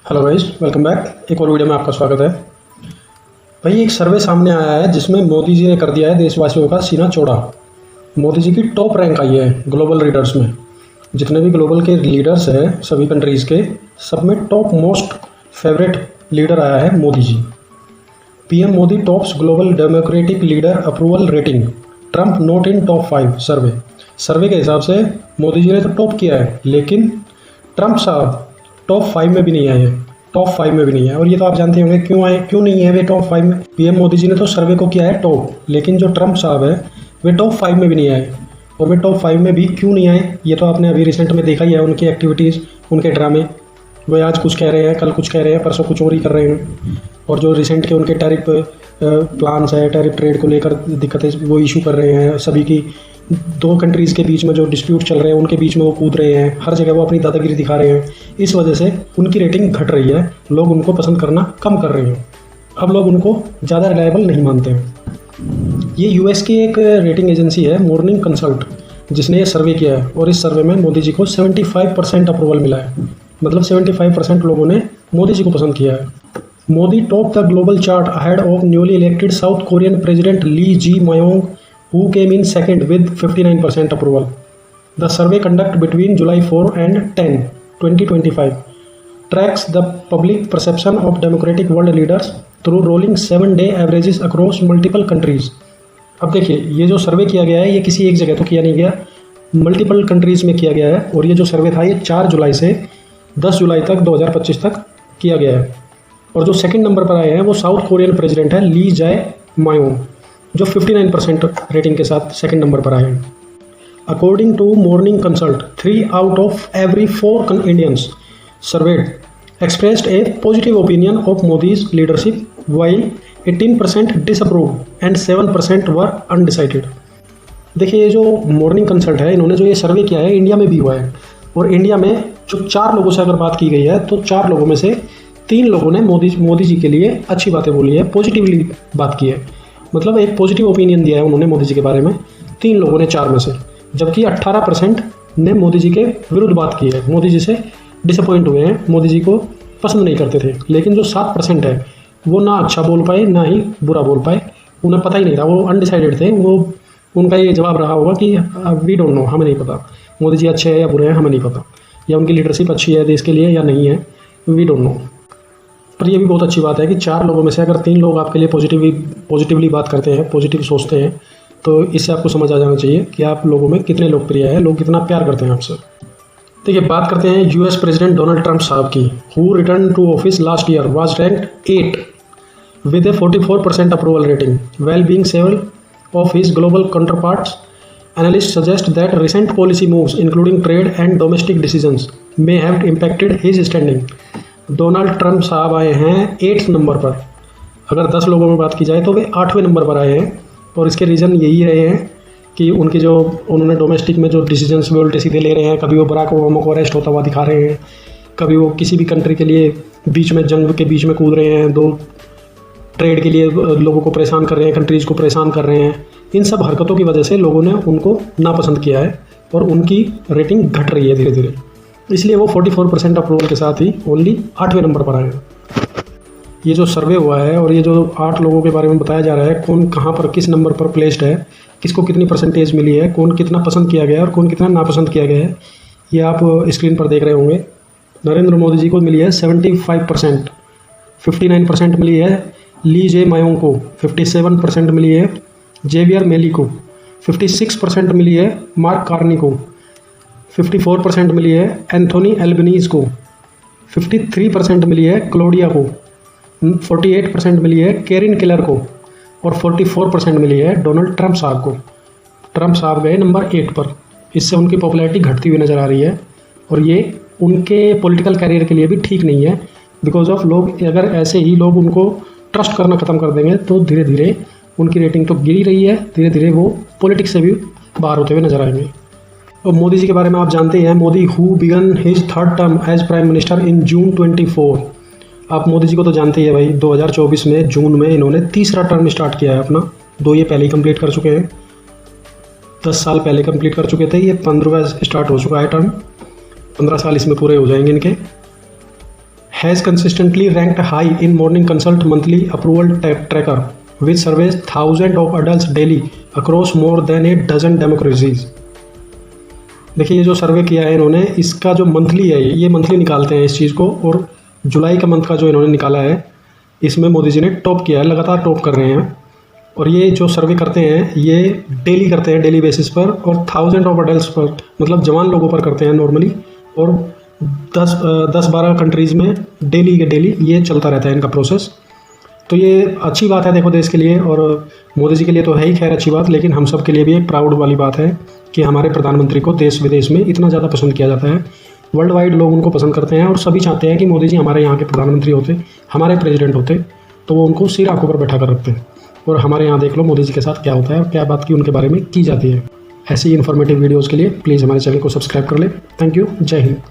Hello guys, welcome back. एक और video में आपका स्वागत है। भाई, एक सर्वे सामने आया है जिसमें मोदी जी ने कर दिया है देशवासियों का सीना चौड़ा। मोदी जी की टॉप रैंक आई है ग्लोबल लीडर्स में। जितने भी ग्लोबल के लीडर्स हैं सभी कंट्रीज़ के, सब में टॉप मोस्ट फेवरेट लीडर आया है Modi ji. PM Modi tops global democratic leader approval rating, Trump not in top 5। Survey के हिसाब से मोदी जी ने तो टॉप किया है, लेकिन ट्रंप साहब टॉप 5 में भी नहीं आए हैं। टॉप 5 में भी नहीं है। और ये तो आप जानते होंगे क्यों नहीं है वे टॉप 5 में। पीएम मोदी जी ने तो सर्वे को किया है टॉप, लेकिन जो ट्रंप साहब है वे टॉप 5 में भी नहीं आए। और वे टॉप 5 में भी क्यों नहीं आए, ये तो आपने अभी रिसेंट में देखा ही है। उनकी एक्टिविटीज़, उनके ड्रामे, वे आज कुछ कह रहे हैं, कल कुछ कह रहे हैं, परसों कुछ और ही कर रहे हैं। और जो रिसेंट के उनके टैरिफ प्लान्स है, टैरिफ ट्रेड को लेकर दिक्कतें वो इशू कर रहे हैं। सभी की दो कंट्रीज़ के बीच में जो डिस्प्यूट चल रहे हैं उनके बीच में वो कूद रहे हैं। हर जगह वो अपनी दादागिरी दिखा रहे हैं। इस वजह से उनकी रेटिंग घट रही है। लोग उनको पसंद करना कम कर रहे हैं। अब लोग उनको ज़्यादा रिलायबल नहीं मानते हैं। ये यूएस की एक रेटिंग एजेंसी है मॉर्निंग कंसल्ट, जिसने ये सर्वे किया है। और इस सर्वे में मोदी जी को 75% अप्रूवल मिला है। मतलब 75% लोगों ने मोदी जी को पसंद किया है। Modi top the global chart ahead of newly elected South Korean president Lee Jae Myung, who came in second with 59% approval. The survey conducted between July 4 and 10, 2025 tracks the public perception of democratic world leaders through rolling 7-day averages across multiple countries. अब देखिए, ये जो सर्वे किया गया है ये किसी एक जगह तो किया नहीं गया, मल्टीपल कंट्रीज़ में किया गया है। और ये जो सर्वे था ये 4 जुलाई से 10 जुलाई तक 2025 तक किया गया है। और जो सेकंड नंबर पर आए हैं वो साउथ कोरियन प्रेसिडेंट है ली जाए मायोंग, जो 59% रेटिंग के साथ सेकंड नंबर पर आए हैं। According to Morning Consult, 3 out of every 4 Indians surveyed expressed a positive opinion of Modi's leadership, while 18% disapprove and 7% were undecided. देखिए, ये जो मॉर्निंग कंसल्ट है, इन्होंने जो ये सर्वे किया है इंडिया में भी हुआ है। और इंडिया में जो 4 लोगों से अगर बात की गई है तो 4 लोगों में से 3 लोगों ने मोदी जी के लिए अच्छी बातें बोली है, पॉजिटिवली बात की है। मतलब एक पॉजिटिव ओपिनियन दिया है उन्होंने मोदी जी के बारे में 3 लोगों ने 4 में से। जबकि 18% ने मोदी जी के विरुद्ध बात की है, मोदी जी से डिसअपॉइंट हुए हैं, मोदी जी को पसंद नहीं करते थे। लेकिन जो 7% है वो ना अच्छा बोल पाए ना ही बुरा बोल पाए, उन्हें पता ही नहीं था, वो अनडिसाइडेड थे। वो उनका ये जवाब रहा होगा कि वी डोंट नो, हमें नहीं पता मोदी जी अच्छे हैं या बुरे हैं, हमें नहीं पता, या उनकी लीडरशिप अच्छी है देश के लिए या नहीं है, वी डोंट नो। पर ये भी बहुत अच्छी बात है कि 4 लोगों में से अगर 3 लोग आपके लिए पॉजिटिवली बात करते हैं, पॉजिटिव सोचते हैं, तो इससे आपको समझ आ जाना चाहिए कि आप लोगों में कितने लोकप्रिय हैं, लोग कितना प्यार करते हैं आपसे। देखिए, बात करते हैं यूएस प्रेसिडेंट डोनाल्ड ट्रंप साहब की, who return to office last year was ranked 8 with a 44% approval rating, well being several of his global counterparts. Analysts suggest that recent policy moves, including trade and domestic decisions, may have impacted his standing. Donald Trump साहब आए हैं 8th number पर। अगर 10 लोगों में बात की जाए तो वे 8वें नंबर पर आए हैं। और इसके रीज़न यही रहे हैं कि उनके जो उन्होंने डोमेस्टिक में जो डिसीजंस वे उल्टे सीधे ले रहे हैं। कभी वो बराक ओबामा को अरेस्ट होता हुआ दिखा रहे हैं, कभी वो किसी भी कंट्री के लिए बीच में जंग के बीच में कूद रहे हैं, दो ट्रेड के लिए लोगों को परेशान कर रहे हैं, कंट्रीज़ को परेशान कर रहे हैं। इन सब हरकतों की वजह से लोगों ने उनको नापसंद किया है और उनकी रेटिंग घट रही है धीरे धीरे। इसलिए वो 44% अप्रूवल के साथ ही ओनली 8वें नंबर पर आए हैं। ये जो सर्वे हुआ है और ये जो 8 लोगों के बारे में बताया जा रहा है, कौन कहाँ पर किस नंबर पर प्लेस्ड है, किसको कितनी परसेंटेज मिली है, कौन कितना पसंद किया गया है और कौन कितना नापसंद किया गया है, ये आप स्क्रीन पर देख रहे होंगे। नरेंद्र मोदी जी को मिली है 75%, 59% मिली है ली जे मायोंग को, 57% मिली है जेवियर मेली को, 56% मिली है मार्क कार्नी को, 54% मिली है एंथोनी एल्बनीज को, 53% मिली है क्लोडिया को, 48% मिली है केरिन किलर को और 44% मिली है डोनाल्ड ट्रंप साहब को। ट्रंप साहब गए नंबर 8 पर। इससे उनकी पॉपुलैरिटी घटती हुई नज़र आ रही है और ये उनके पॉलिटिकल कैरियर के लिए भी ठीक नहीं है। बिकॉज ऑफ लोग अगर ऐसे ही लोग उनको ट्रस्ट करना ख़त्म कर देंगे तो धीरे धीरे उनकी रेटिंग तो गिरी रही है, धीरे धीरे वो पॉलिटिक्स से भी बाहर होते हुए नजर आएंगे। और मोदी जी के बारे में आप जानते हैं, Modi who began his 3rd term as prime minister in June 24। आप मोदी जी को तो जानते ही है भाई, 2024 में जून में इन्होंने तीसरा टर्म स्टार्ट किया है अपना। 2 ये पहले ही कंप्लीट कर चुके हैं, 10 साल पहले कंप्लीट कर चुके थे, ये 15वां स्टार्ट हो चुका है टर्म। 15 साल इसमें पूरे हो जाएंगे इनके। has consistently ranked high in Morning Consult monthly approval tracker, which surveys thousands of adults daily across more than a dozen democracies. देखिए ये जो सर्वे किया है इन्होंने, इसका जो मंथली है, ये मंथली निकालते हैं इस चीज़ को, और जुलाई का मंथ का जो इन्होंने निकाला है इसमें मोदी जी ने टॉप किया है, लगातार टॉप कर रहे हैं। और ये जो सर्वे करते हैं ये डेली करते हैं, डेली बेसिस पर, और थाउजेंड ऑफ अडल्ट पर, मतलब जवान लोगों पर करते हैं नॉर्मली, और 10-12 कंट्रीज़ में डेली के डेली ये चलता रहता है इनका प्रोसेस। तो ये अच्छी बात है देखो देश के लिए, और मोदी जी के लिए तो है ही खैर अच्छी बात, लेकिन हम सब के लिए भी एक प्राउड वाली बात है कि हमारे प्रधानमंत्री को देश विदेश में इतना ज़्यादा पसंद किया जाता है। वर्ल्ड वाइड लोग उनको पसंद करते हैं और सभी चाहते हैं कि मोदी जी हमारे यहाँ के प्रधानमंत्री होते, हमारे प्रेसिडेंट होते, तो वो उनको सिर आंखों पर बैठा कर रखते हैं। और हमारे यहाँ देख लो मोदी जी के साथ क्या होता है और क्या बात की उनके बारे में की जाती है। ऐसी इन्फॉर्मेटिव वीडियोज़ के लिए प्लीज़ हमारे चैनल को सब्सक्राइब कर ले। Thank you. जय हिंद।